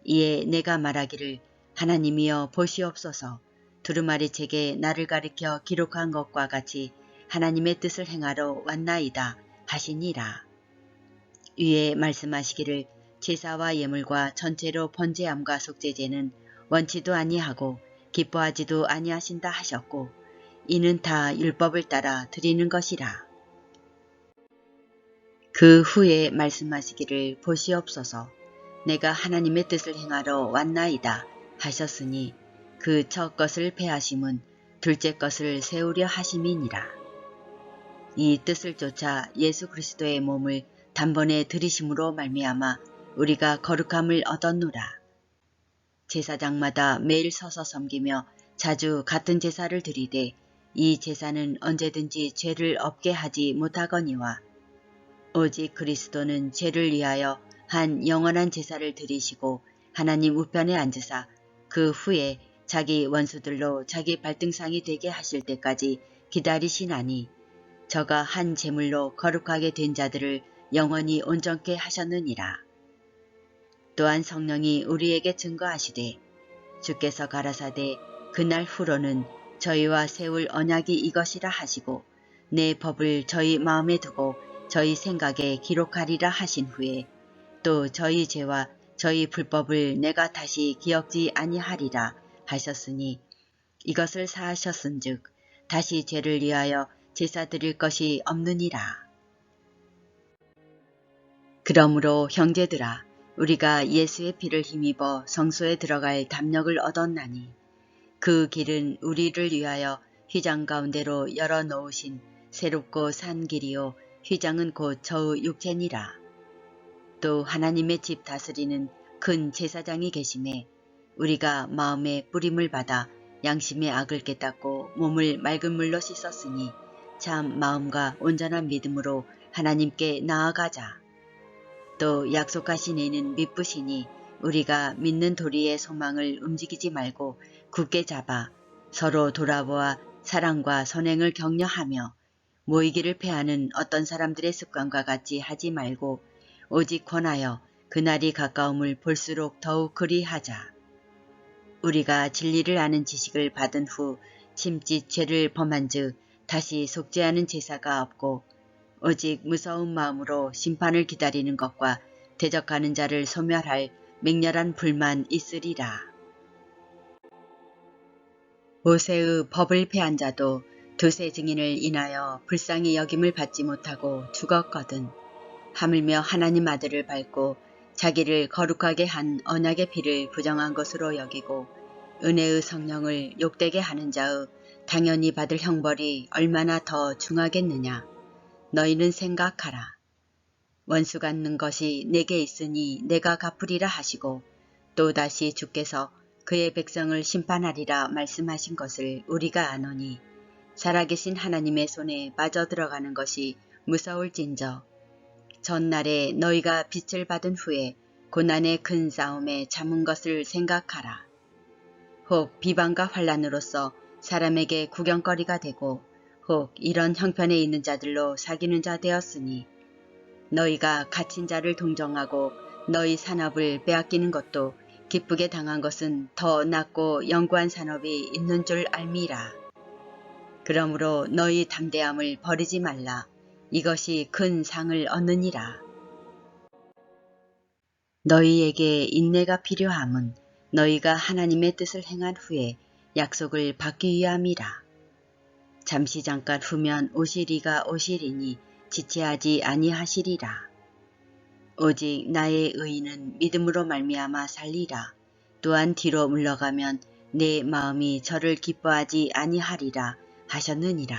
Speaker 1: 이에 내가 말하기를 하나님이여 보시옵소서 두루마리 책에 나를 가리켜 기록한 것과 같이 하나님의 뜻을 행하러 왔나이다 하시니라. 위에 말씀하시기를 제사와 예물과 전체로 번제함과 속죄제는 원치도 아니하고 기뻐하지도 아니하신다 하셨고 이는 다 율법을 따라 드리는 것이라. 그 후에 말씀하시기를 보시옵소서 내가 하나님의 뜻을 행하러 왔나이다 하셨으니 그 첫 것을 패하심은 둘째 것을 세우려 하심이니라. 이 뜻을 쫓아 예수 그리스도의 몸을 단번에 들이심으로 말미암아 우리가 거룩함을 얻었노라. 제사장마다 매일 서서 섬기며 자주 같은 제사를 드리되 이 제사는 언제든지 죄를 없게 하지 못하거니와 오직 그리스도는 죄를 위하여 한 영원한 제사를 드리시고 하나님 우편에 앉으사 그 후에 자기 원수들로 자기 발등상이 되게 하실 때까지 기다리시나니 저가 한 제물로 거룩하게 된 자들을 영원히 온전케 하셨느니라. 또한 성령이 우리에게 증거하시되 주께서 가라사대 그날 후로는 저희와 세울 언약이 이것이라 하시고 내 법을 저희 마음에 두고 저희 생각에 기록하리라 하신 후에 또 저희 죄와 저희 불법을 내가 다시 기억지 아니하리라 하셨으니 이것을 사하셨은즉 다시 죄를 위하여 제사 드릴 것이 없느니라. 그러므로 형제들아 우리가 예수의 피를 힘입어 성소에 들어갈 담력을 얻었나니 그 길은 우리를 위하여 휘장 가운데로 열어놓으신 새롭고 산 길이요 휘장은 곧 저의 육체니라. 또 하나님의 집 다스리는 큰 제사장이 계심에 우리가 마음의 뿌림을 받아 양심의 악을 깨닫고 몸을 맑은 물로 씻었으니 참 마음과 온전한 믿음으로 하나님께 나아가자. 또 약속하신 이는 미쁘시니 우리가 믿는 도리의 소망을 움직이지 말고 굳게 잡아 서로 돌아보아 사랑과 선행을 격려하며 모이기를 패하는 어떤 사람들의 습관과 같이 하지 말고 오직 권하여 그날이 가까움을 볼수록 더욱 그리하자. 우리가 진리를 아는 지식을 받은 후 침짓 죄를 범한즉 다시 속죄하는 제사가 없고 오직 무서운 마음으로 심판을 기다리는 것과 대적하는 자를 소멸할 맹렬한 불만 있으리라. 모세의 법을 폐한 자도 두세 증인을 인하여 불쌍히 여김을 받지 못하고 죽었거든. 하물며 하나님 아들을 밟고 자기를 거룩하게 한 언약의 피를 부정한 것으로 여기고 은혜의 성령을 욕되게 하는 자의 당연히 받을 형벌이 얼마나 더 중하겠느냐. 너희는 생각하라. 원수 갚는 것이 내게 있으니 내가 갚으리라 하시고 또다시 주께서 그의 백성을 심판하리라 말씀하신 것을 우리가 아노니 살아계신 하나님의 손에 빠져들어가는 것이 무서울진저 전날에 너희가 빛을 받은 후에 고난의 큰 싸움에 참은 것을 생각하라. 혹 비방과 환란으로서 사람에게 구경거리가 되고 혹 이런 형편에 있는 자들로 사귀는 자 되었으니 너희가 갇힌 자를 동정하고 너희 산업을 빼앗기는 것도 기쁘게 당한 것은 더 낫고 영구한 산업이 있는 줄 알미라. 그러므로 너희 담대함을 버리지 말라. 이것이 큰 상을 얻느니라. 너희에게 인내가 필요함은 너희가 하나님의 뜻을 행한 후에 약속을 받기 위함이라. 잠시 잠깐 후면 오시리가 오시리니 지체하지 아니하시리라. 오직 나의 의인은 믿음으로 말미암아 살리라. 또한 뒤로 물러가면 내 마음이 저를 기뻐하지 아니하리라 하셨느니라.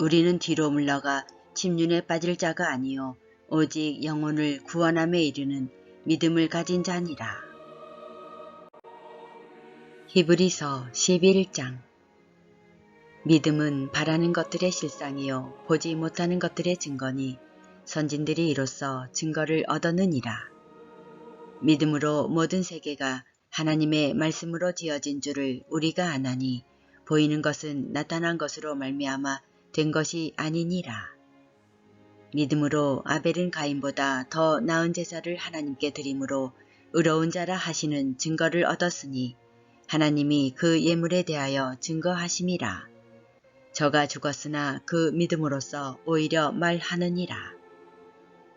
Speaker 1: 우리는 뒤로 물러가 침륜에 빠질 자가 아니요 오직 영혼을 구원함에 이르는 믿음을 가진 자니라. 히브리서 11장. 믿음은 바라는 것들의 실상이요 보지 못하는 것들의 증거니 선진들이 이로써 증거를 얻었느니라. 믿음으로 모든 세계가 하나님의 말씀으로 지어진 줄을 우리가 아나니 보이는 것은 나타난 것으로 말미암아 된 것이 아니니라. 믿음으로 아벨은 가인보다 더 나은 제사를 하나님께 드림으로 의로운 자라 하시는 증거를 얻었으니 하나님이 그 예물에 대하여 증거하심이라. 저가 죽었으나 그 믿음으로써 오히려 말하느니라.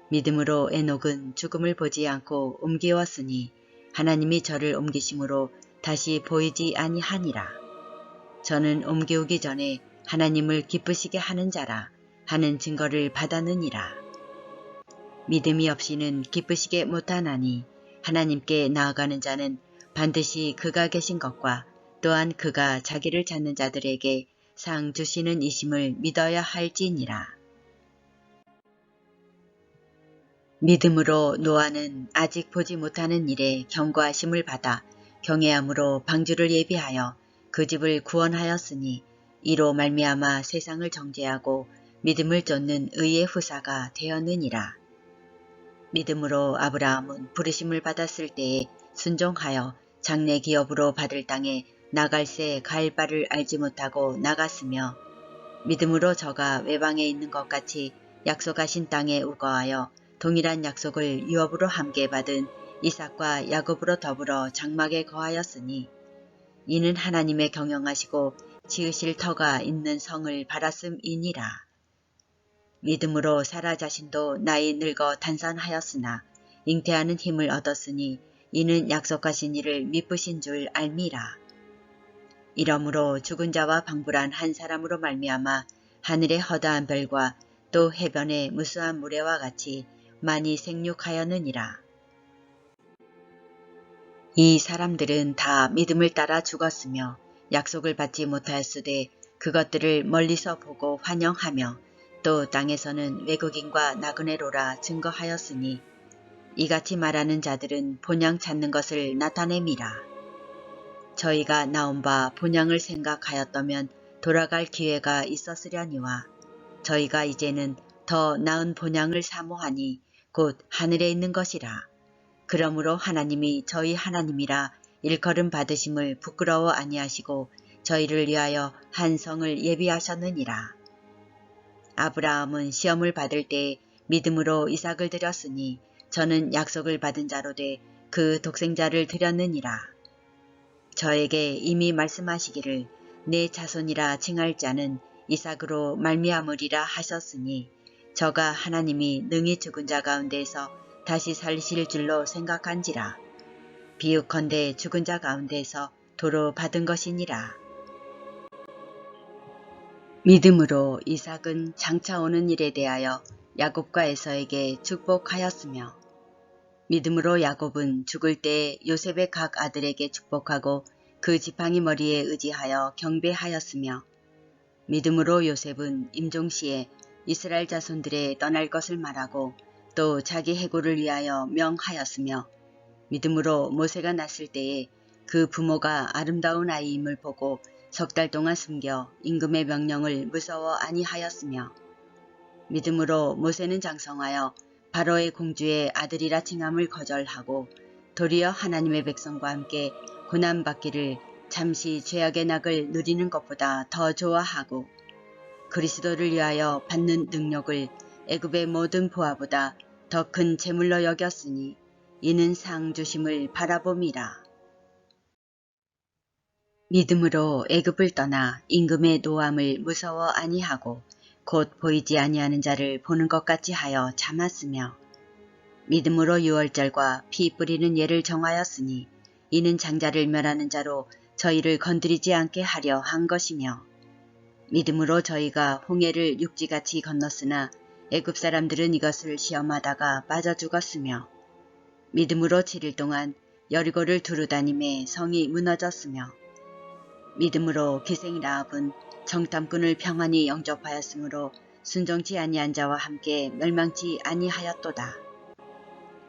Speaker 1: 믿음으로 에녹은 죽음을 보지 않고 옮기었으니 하나님이 저를 옮기심으로 다시 보이지 아니하니라. 저는 옮기우기 전에 하나님을 기쁘시게 하는 자라 하는 증거를 받았느니라. 믿음이 없이는 기쁘시게 못하나니 하나님께 나아가는 자는 반드시 그가 계신 것과 또한 그가 자기를 찾는 자들에게 상 주시는 이심을 믿어야 할지니라. 믿음으로 노아는 아직 보지 못하는 일에 경고하심을 받아 경외함으로 방주를 예비하여 그 집을 구원하였으니 이로 말미암아 세상을 정죄하고 믿음을 쫓는 의의 후사가 되었느니라. 믿음으로 아브라함은 부르심을 받았을 때에 순종하여 장래 기업으로 받을 땅에 나갈새 갈 바를 알지 못하고 나갔으며 믿음으로 저가 외방에 있는 것 같이 약속하신 땅에 우거하여 동일한 약속을 유업으로 함께 받은 이삭과 야곱으로 더불어 장막에 거하였으니 이는 하나님의 경영하시고 지으실 터가 있는 성을 바랐음이니라. 믿음으로 사라 자신도 나이 늙어 단산하였으나 잉태하는 힘을 얻었으니 이는 약속하신 이를 미쁘신 줄 알미라. 이러므로 죽은 자와 방불한 한 사람으로 말미암아 하늘의 허다한 별과 또 해변의 무수한 무례와 같이 많이 생육하였느니라. 이 사람들은 다 믿음을 따라 죽었으며 약속을 받지 못하였으되 그것들을 멀리서 보고 환영하며 또 땅에서는 외국인과 나그네로라 증거하였으니 이같이 말하는 자들은 본향 찾는 것을 나타냄이라. 저희가 나온 바 본향을 생각하였다면 돌아갈 기회가 있었으려니와 저희가 이제는 더 나은 본향을 사모하니 곧 하늘에 있는 것이라. 그러므로 하나님이 저희 하나님이라 일컬음 받으심을 부끄러워 아니하시고 저희를 위하여 한 성을 예비하셨느니라. 아브라함은 시험을 받을 때 믿음으로 이삭을 드렸으니 저는 약속을 받은 자로 돼 그 독생자를 드렸느니라. 저에게 이미 말씀하시기를 내 자손이라 칭할 자는 이삭으로 말미암으리라 하셨으니 저가 하나님이 능히 죽은 자 가운데에서 다시 살리실 줄로 생각한지라. 비유컨대 죽은 자 가운데에서 도로 받은 것이니라. 믿음으로 이삭은 장차 오는 일에 대하여 야곱과 에서에게 축복하였으며 믿음으로 야곱은 죽을 때 요셉의 각 아들에게 축복하고 그 지팡이 머리에 의지하여 경배하였으며 믿음으로 요셉은 임종시에 이스라엘 자손들의 떠날 것을 말하고 또 자기 해고를 위하여 명하였으며 믿음으로 모세가 났을 때에 그 부모가 아름다운 아이임을 보고 석 달 동안 숨겨 임금의 명령을 무서워 아니하였으며 믿음으로 모세는 장성하여 바로의 공주의 아들이라 칭함을 거절하고 도리어 하나님의 백성과 함께 고난받기를 잠시 죄악의 낙을 누리는 것보다 더 좋아하고 그리스도를 위하여 받는 능력을 애굽의 모든 보화보다 더 큰 재물로 여겼으니 이는 상 주심을 바라봄이라. 믿음으로 애굽을 떠나 임금의 노함을 무서워 아니하고 곧 보이지 아니하는 자를 보는 것 같이 하여 참았으며 믿음으로 유월절과 피 뿌리는 예를 정하였으니 이는 장자를 멸하는 자로 저희를 건드리지 않게 하려 한 것이며 믿음으로 저희가 홍해를 육지같이 건넜으나 애굽 사람들은 이것을 시험하다가 빠져 죽었으며 믿음으로 7일 동안 여리고를 두루 다니매 성이 무너졌으며 믿음으로 기생 라합은 정탐꾼을 평안히 영접하였으므로 순종치 아니한 자와 함께 멸망치 아니하였도다.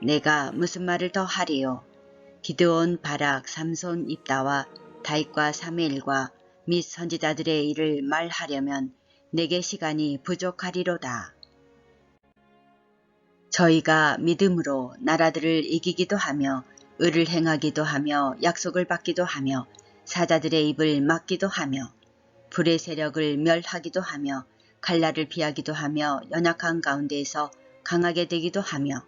Speaker 1: 내가 무슨 말을 더 하리요. 기드온, 바락, 삼손, 입다와 다윗과 사무엘과 및 선지자들의 일을 말하려면 내게 시간이 부족하리로다. 저희가 믿음으로 나라들을 이기기도 하며 의를 행하기도 하며 약속을 받기도 하며 사자들의 입을 막기도 하며 불의 세력을 멸하기도 하며 칼날을 피하기도 하며 연약한 가운데에서 강하게 되기도 하며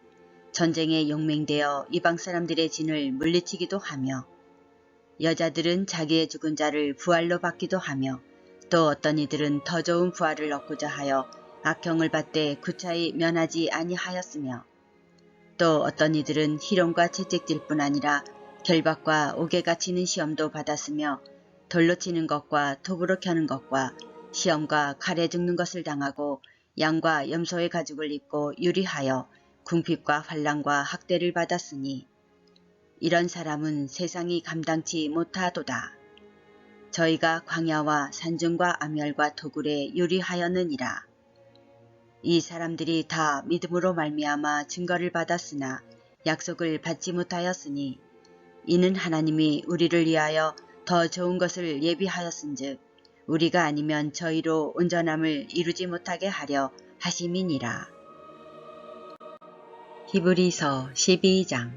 Speaker 1: 전쟁에 용맹되어 이방 사람들의 진을 물리치기도 하며 여자들은 자기의 죽은 자를 부활로 받기도 하며 또 어떤 이들은 더 좋은 부활을 얻고자 하여 악형을 받되 구차히 면하지 아니하였으며 또 어떤 이들은 희롱과 채찍질뿐 아니라 결박과 옥에가 치는 시험도 받았으며 돌로 치는 것과 톱으로 켜는 것과 시험과 칼에 죽는 것을 당하고 양과 염소의 가죽을 입고 유리하여 궁핍과 환난과 학대를 받았으니 이런 사람은 세상이 감당치 못하도다. 저희가 광야와 산중과 암열과 토굴에 유리하였느니라. 이 사람들이 다 믿음으로 말미암아 증거를 받았으나 약속을 받지 못하였으니 이는 하나님이 우리를 위하여 더 좋은 것을 예비하였은즉 우리가 아니면 저희로 온전함을 이루지 못하게 하려 하심이니라. 히브리서 12장.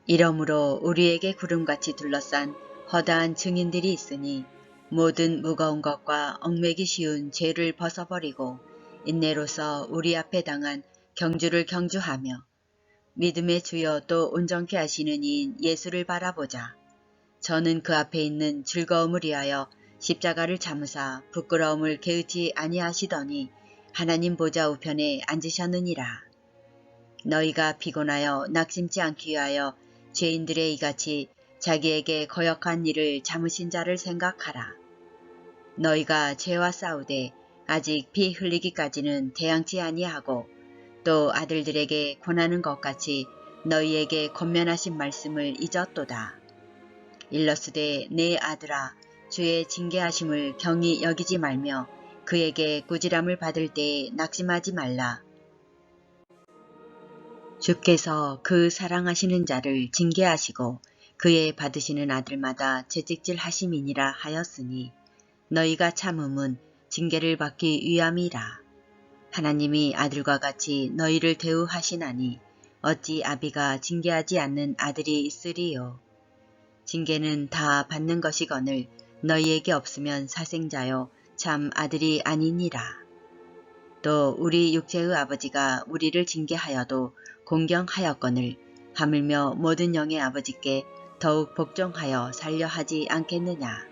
Speaker 1: 이러므로 우리에게 구름같이 둘러싼 허다한 증인들이 있으니 모든 무거운 것과 얽매기 쉬운 죄를 벗어버리고 인내로서 우리 앞에 당한 경주를 경주하며 믿음의 주여 또 온전케 하시는 이인 예수를 바라보자. 저는 그 앞에 있는 즐거움을 위하여 십자가를 참으사 부끄러움을 개의치 아니하시더니 하나님 보좌 우편에 앉으셨느니라. 너희가 피곤하여 낙심치 않기 위하여 죄인들의 이같이 자기에게 거역한 일을 참으신 자를 생각하라. 너희가 죄와 싸우되 아직 피 흘리기까지는 대항치 아니하고 또 아들들에게 권하는 것 같이 너희에게 권면하신 말씀을 잊었도다. 일러스되 내 아들아 주의 징계하심을 경히 여기지 말며 그에게 꾸지람을 받을 때에 낙심하지 말라. 주께서 그 사랑하시는 자를 징계하시고 그의 받으시는 아들마다 채찍질 하심이니라 하였으니 너희가 참음은 징계를 받기 위함이라. 하나님이 아들과 같이 너희를 대우하시나니 어찌 아비가 징계하지 않는 아들이 있으리요. 징계는 다 받는 것이거늘 너희에게 없으면 사생자요 참 아들이 아니니라. 또 우리 육체의 아버지가 우리를 징계하여도 공경하였거늘 하물며 모든 영의 아버지께 더욱 복종하여 살려 하지 않겠느냐.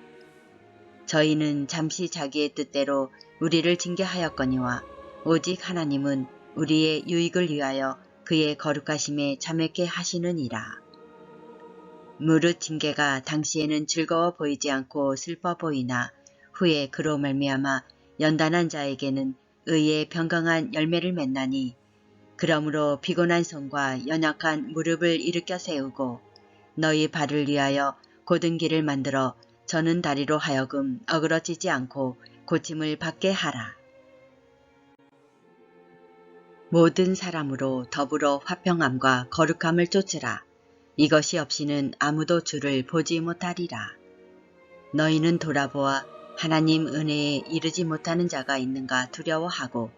Speaker 1: 저희는 잠시 자기의 뜻대로 우리를 징계하였거니와 오직 하나님은 우리의 유익을 위하여 그의 거룩하심에 자매케 하시느니라. 무릇 징계가 당시에는 즐거워 보이지 않고 슬퍼 보이나 후에 그로 말미암아 연단한 자에게는 의의 평강한 열매를 맺나니 그러므로 피곤한 손과 연약한 무릎을 일으켜 세우고 너희 발을 위하여 곧은 길을 만들어 저는 다리로 하여금 어그러지지 않고 고침을 받게 하라. 모든 사람으로 더불어 화평함과 거룩함을 쫓으라. 이것이 없이는 아무도 주를 보지 못하리라. 너희는 돌아보아 하나님 은혜에 이르지 못하는 자가 있는가 두려워하고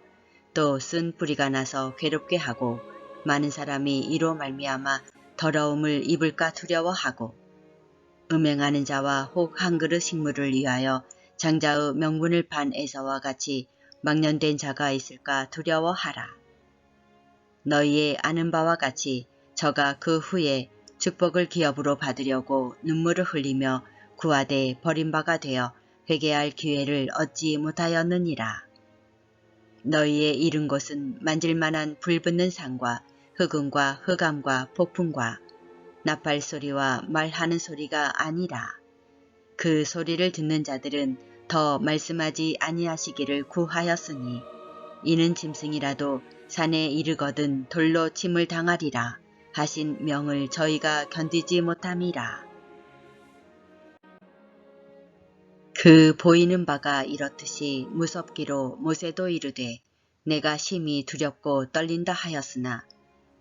Speaker 1: 또 쓴 뿌리가 나서 괴롭게 하고 많은 사람이 이로 말미암아 더러움을 입을까 두려워하고 음행하는 자와 혹 한 그릇 식물을 위하여 장자의 명분을 판 에서와 같이 망년된 자가 있을까 두려워하라. 너희의 아는 바와 같이 저가 그 후에 축복을 기업으로 받으려고 눈물을 흘리며 구하되 버림바가 되어 회개할 기회를 얻지 못하였느니라. 너희의 이른 곳은 만질만한 불붙는 산과 흑음과 흑암과 폭풍과 나팔 소리와 말하는 소리가 아니라 그 소리를 듣는 자들은 더 말씀하지 아니하시기를 구하였으니 이는 짐승이라도 산에 이르거든 돌로 침을 당하리라 하신 명을 저희가 견디지 못함이라. 그 보이는 바가 이렇듯이 무섭기로 모세도 이르되 내가 심히 두렵고 떨린다 하였으나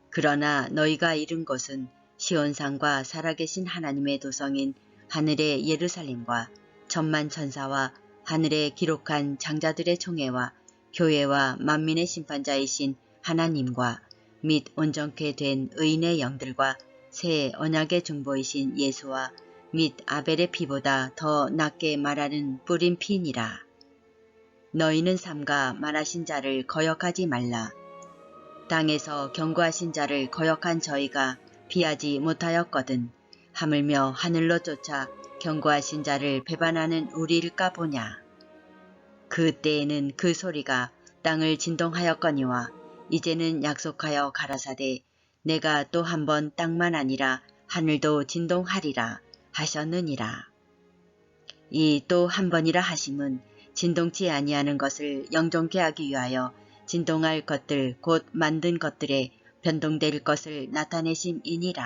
Speaker 1: 그러나 너희가 이른 곳은 시온산과 살아계신 하나님의 도성인 하늘의 예루살렘과 천만 천사와 하늘에 기록한 장자들의 총회와 교회와 만민의 심판자이신 하나님과 및 온전케 된 의인의 영들과 새 언약의 중보이신 예수와 및 아벨의 피보다 더 낫게 말하는 뿌린 피니라. 너희는 삼가 말하신 자를 거역하지 말라. 땅에서 경고하신 자를 거역한 저희가 피하지 못하였거든 하물며 하늘로 쫓아 경고하신 자를 배반하는 우리일까 보냐. 그때에는 그 소리가 땅을 진동하였거니와 이제는 약속하여 가라사대 내가 또 한 번 땅만 아니라 하늘도 진동하리라 하셨느니라. 이 또 한 번이라 하심은 진동치 아니하는 것을 영존케 하기 위하여 진동할 것들 곧 만든 것들에 변동될 것을 나타내심이니라.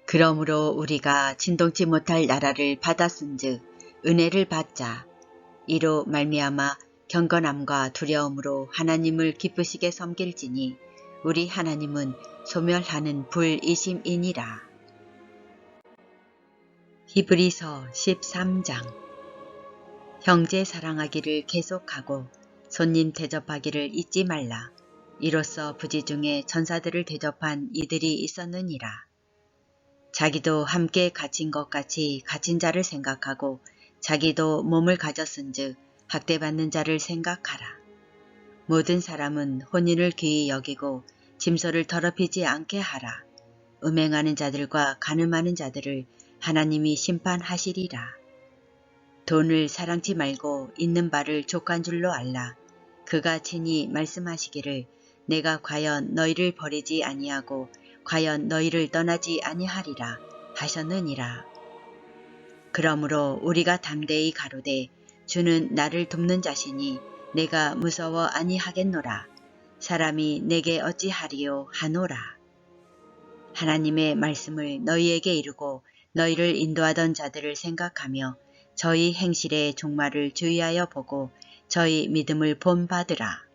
Speaker 1: 그러므로 우리가 진동치 못할 나라를 받았은즉 은혜를 받자. 이로 말미암아 경건함과 두려움으로 하나님을 기쁘시게 섬길지니 우리 하나님은 소멸하는 불이심이니라. 히브리서 13장. 형제 사랑하기를 계속하고 손님 대접하기를 잊지 말라. 이로써 부지 중에 전사들을 대접한 이들이 있었느니라. 자기도 함께 갇힌 것 같이 갇힌 자를 생각하고 자기도 몸을 가졌은즉 학대받는 자를 생각하라. 모든 사람은 혼인을 귀히 여기고 짐소를 더럽히지 않게 하라. 음행하는 자들과 간음하는 자들을 하나님이 심판하시리라. 돈을 사랑치 말고 있는 바를 족한 줄로 알라. 그가 친히 말씀하시기를 내가 과연 너희를 버리지 아니하고 과연 너희를 떠나지 아니하리라 하셨느니라. 그러므로 우리가 담대히 가로되 주는 나를 돕는 자시니 내가 무서워 아니하겠노라. 사람이 내게 어찌하리요 하노라. 하나님의 말씀을 너희에게 이루고 너희를 인도하던 자들을 생각하며 저희 행실의 종말을 주의하여 보고 저희 믿음을 본받으라.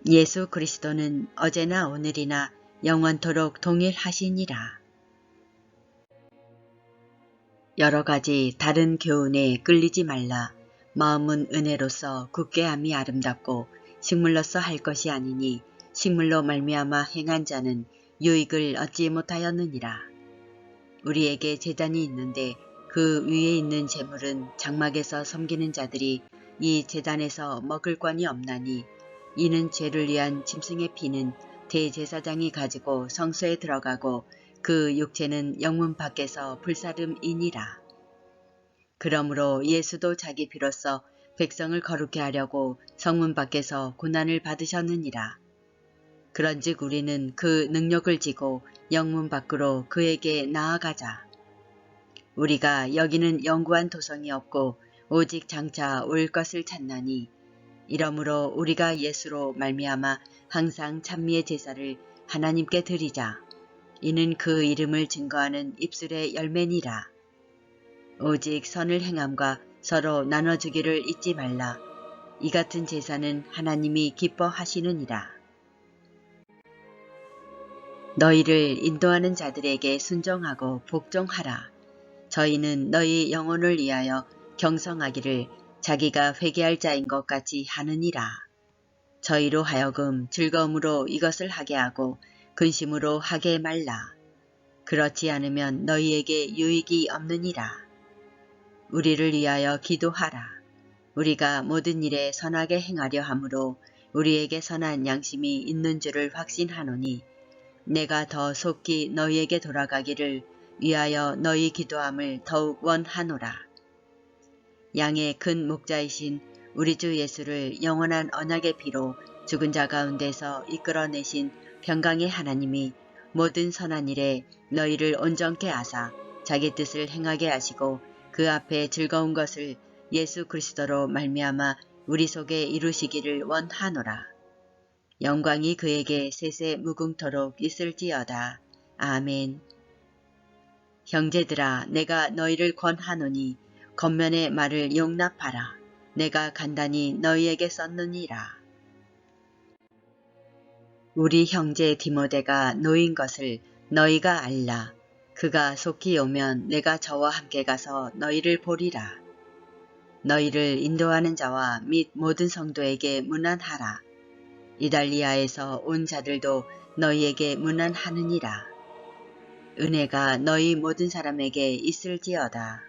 Speaker 1: 예수 그리스도는 어제나 오늘이나 영원토록 동일하시니라. 여러 가지 다른 교훈에 끌리지 말라. 마음은 은혜로서 굳게 함이 아름답고 식물로서 할 것이 아니니 식물로 말미암아 행한 자는 유익을 얻지 못하였느니라. 우리에게 제단이 있는데 그 위에 있는 제물은 장막에서 섬기는 자들이 이 제단에서 먹을 권이 없나니 이는 죄를 위한 짐승의 피는 대제사장이 가지고 성소에 들어가고 그 육체는 영문 밖에서 불사름이니라. 그러므로 예수도 자기 피로써 백성을 거룩해 하려고 성문 밖에서 고난을 받으셨느니라. 그런즉 우리는 그 능력을 지고 영문 밖으로 그에게 나아가자. 우리가 여기는 영구한 도성이 없고 오직 장차 올 것을 찾나니 이러므로 우리가 예수로 말미암아 항상 찬미의 제사를 하나님께 드리자. 이는 그 이름을 증거하는 입술의 열매니라. 오직 선을 행함과 서로 나눠주기를 잊지 말라. 이 같은 제사는 하나님이 기뻐하시느니라. 너희를 인도하는 자들에게 순종하고 복종하라. 저희는 너희 영혼을 위하여 경성하기를 자기가 회개할 자인 것 같이 하느니라. 저희로 하여금 즐거움으로 이것을 하게 하고 근심으로 하게 말라. 그렇지 않으면 너희에게 유익이 없느니라. 우리를 위하여 기도하라. 우리가 모든 일에 선하게 행하려 함으로 우리에게 선한 양심이 있는 줄을 확신하노니 내가 더 속히 너희에게 돌아가기를 위하여 너희 기도함을 더욱 원하노라. 양의 큰 목자이신 우리 주 예수를 영원한 언약의 피로 죽은 자 가운데서 이끌어내신 평강의 하나님이 모든 선한 일에 너희를 온전케 하사 자기 뜻을 행하게 하시고 그 앞에 즐거운 것을 예수 그리스도로 말미암아 우리 속에 이루시기를 원하노라. 영광이 그에게 세세 무궁토록 있을지어다. 아멘. 형제들아, 내가 너희를 권하노니 겉면의 말을 용납하라. 내가 간단히 너희에게 썼느니라. 우리 형제 디모데가 노인 것을 너희가 알라. 그가 속히 오면 내가 저와 함께 가서 너희를 보리라. 너희를 인도하는 자와 및 모든 성도에게 문안하라. 이달리아에서 온 자들도 너희에게 문안하느니라. 은혜가 너희 모든 사람에게 있을지어다.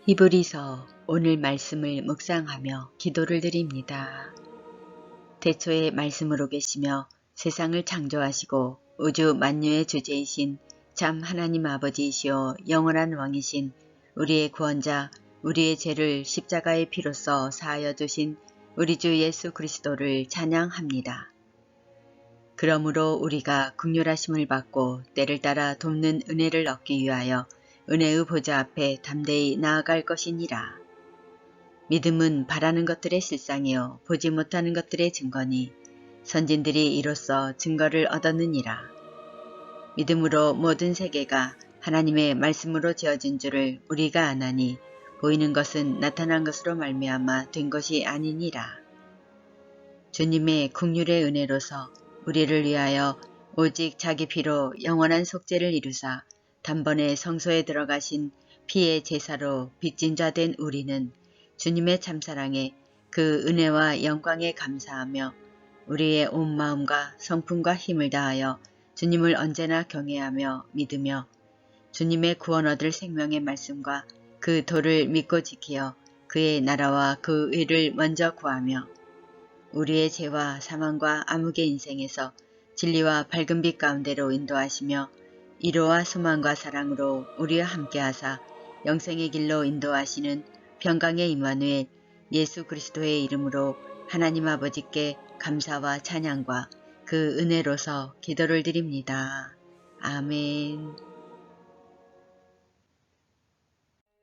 Speaker 1: 히브리서 오늘 말씀을 묵상하며 기도를 드립니다. 태초에 말씀으로 계시며 세상을 창조하시고 우주 만유의 주제이신 참 하나님 아버지이시오 영원한 왕이신 우리의 구원자 우리의 죄를 십자가의 피로써 사하여 주신 우리 주 예수 그리스도를 찬양합니다. 그러므로 우리가 긍휼하심을 받고 때를 따라 돕는 은혜를 얻기 위하여 은혜의 보좌 앞에 담대히 나아갈 것이니라. 믿음은 바라는 것들의 실상이요 보지 못하는 것들의 증거니 선진들이 이로써 증거를 얻었느니라. 믿음으로 모든 세계가 하나님의 말씀으로 지어진 줄을 우리가 아나니 보이는 것은 나타난 것으로 말미암아 된 것이 아니니라. 주님의 긍휼의 은혜로서 우리를 위하여 오직 자기 피로 영원한 속죄를 이루사 단번에 성소에 들어가신 피의 제사로 빚진 자 된 우리는 주님의 참사랑에 그 은혜와 영광에 감사하며 우리의 온 마음과 성품과 힘을 다하여 주님을 언제나 경외하며 믿으며 주님의 구원 얻을 생명의 말씀과 그 도를 믿고 지키어 그의 나라와 그 의를 먼저 구하며 우리의 죄와 사망과 암흑의 인생에서 진리와 밝은 빛 가운데로 인도하시며 이로와 소망과 사랑으로 우리와 함께하사 영생의 길로 인도하시는 평강의 임마누엘 예수 그리스도의 이름으로 하나님 아버지께 감사와 찬양과 그 은혜로서 기도를 드립니다. 아멘.